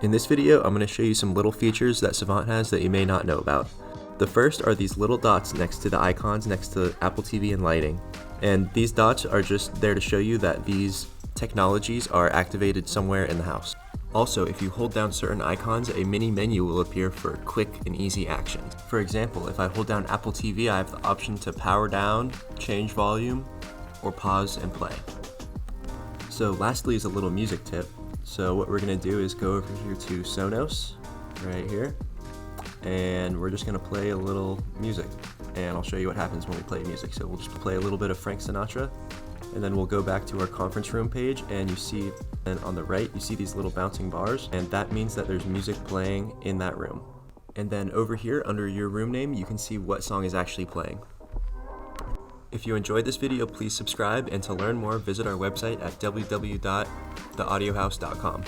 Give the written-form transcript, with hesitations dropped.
In this video, I'm going to show you some little features that Savant has that you may not know about. The first are these little dots next to the icons next to Apple TV and lighting. And these dots are just there to show you that these technologies are activated somewhere in the house. Also, if you hold down certain icons, a mini menu will appear for quick and easy actions. For example, if I hold down Apple TV, I have the option to power down, change volume, or pause and play. So lastly is a little music tip. So what we're going to do is go over here to Sonos, right here, and we're just going to play a little music, and I'll show you what happens when we play music. So we'll just play a little bit of Frank Sinatra, and then we'll go back to our conference room page, and you see, and on the right, you see these little bouncing bars, and that means that there's music playing in that room. And then over here, under your room name, you can see what song is actually playing. If you enjoyed this video, please subscribe, and to learn more, visit our website at www.theaudiohouse.com.